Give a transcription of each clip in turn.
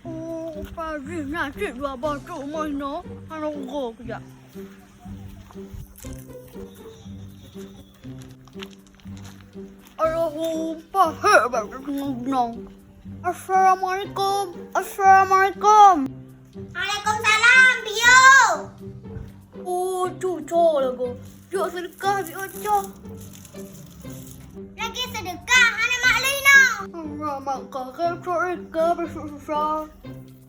Oh, pagi nasi dua batu mana? Anak gua kejap. Allahumma hebat senang. Assalamualaikum. Assalamualaikum. Waalaikumsalam, Bio. Oh, cucuk lah kau. Cuk sedekah Bio cuk. Lagi sedekah anak mak Lina. Anak mak kakak sedekah bersusah.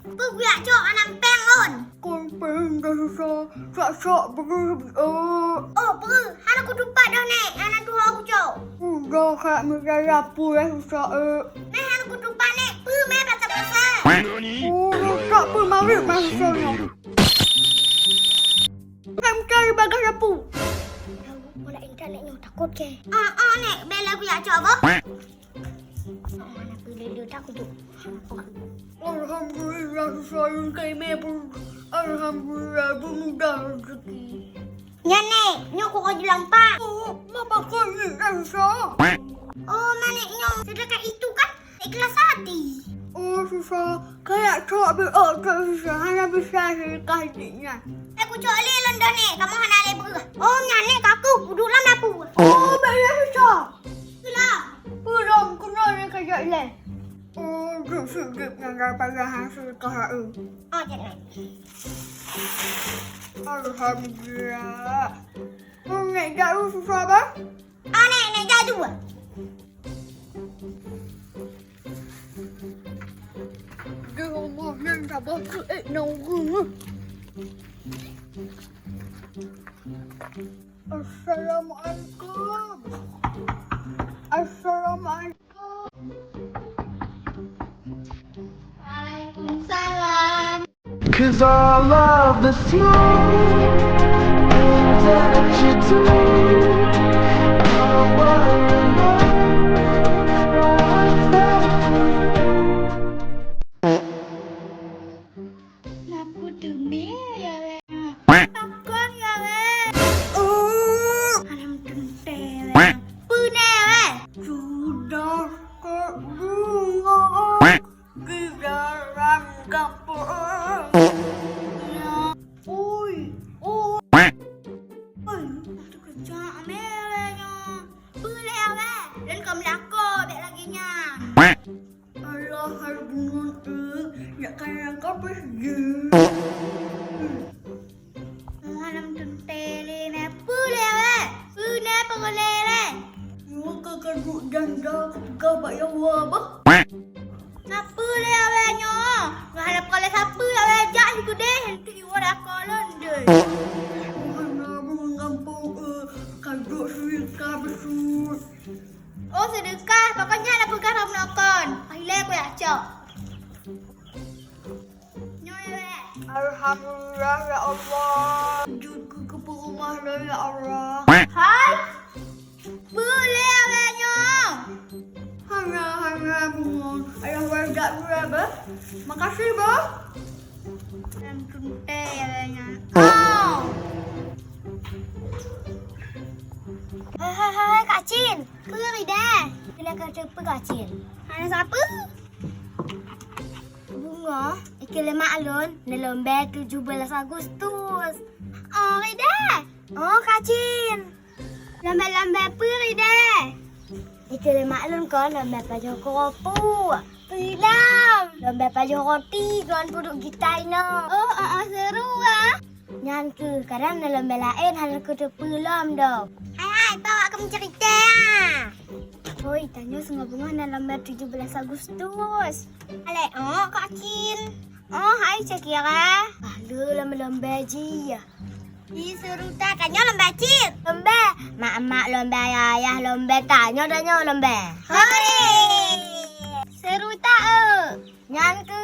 Pergiak cok anak peng on. Kau pengen dah susah. Sak-sak pergi Bio. Oh, pergi. Anak ku tupat dah nek. Anak tu aku cok. Udah kayak minta lapu ya susah Nek anak ku tupat nek. Pergi meh pasal-pasal. Oh, tak pun mari masuknya. Saya mencari bagas lapu. Tahu pola internetnya takut ke? Nek. Bela pergiak cok apa? Anak pergi dia takut tu. Alhamdulillah saya kami pun. Alhamdulillah bermudah rezeki. Ya nek. Nyok ku kau jelang pak. Oh, mama kau ni susah. Oh, manek nyok. Sedekah itu kan ikhlas hati. Oh, susah. Kayak cok Bio tak susah. Hanya bisa sedekah hatinya. Aku cok lelon dah nek. Kamu hana le pergi. Oh, nyanek kaku. Duduk dalam dapur. Oh, banyak susah. Itulah. Belum kena ni kajak le. Oh, sedikit yang daripada hasil sedekah itu. Oh, jangan. Alhamdulillah. Kau naik jauh susah apa? Nek jadu. Di rumah ni tak boleh nunggu. Assalamualaikum. Assalamualaikum. Waalaikumsalam. 'Cause I love the small things that you do. I wanna know what's that. Aku demir ya le. Takkan ya le. Anam tentel le. Pune le. Sudah kerbunga di dalam kampung. Oi, oi. Tu kejap melenya. Pune le. Dan kau melakor dek lagi nya. Allah harbungan nak kaya kau pergi. Anam tentel le. Pune le. Pune pengole le. Muka keduk janda kau bayar apa? Siapa le awaknya? Ngarap kalau siapa awak jak siku deh. Nanti orang kolon deh. Mana mengampung kaduk sedekah besut. Oh sedekah, pokoknya nak pegang ram nakon. Pahile aku ya cok. Nyoy le. Alhamdulillah ya Allah. Juga ke rumah dah ya Allah. Hai. Boleh awaknya. Hanya bunga. Ayah wajak berapa? Makasih bah. Nam tunte awaknya. Oh. Hai Kak Cin. Pergi dah. Kena kerja apa Kak Cin? Ada siapa? Bunga. Ikan lemak alun. Lomba 17 Agustus. Oh, Rida. Oh, Kak Cin. Lomba-lomba apa Rida? Ikan lemak alun kan lomba pajak kopu. Pilam. Lomba pajak roti kan duduk gitar no. Oh, seru ah. Nyan ke, kadang dalam lomba lain hal ke terpelam dah. Hai, bawa kamu cerita ah. Oi, tanya sungai bunga dalam lomba 17 Agustus. Ale, oh Kak Cin. Oh, hai Cakira. Lalu lomba-lomba ji ya. Ih, seru tak? Tanya lomba Cin. Lomba. Mak-mak lomba ayah lomba tanya lomba. Hore. Seru tak? Nyan ke?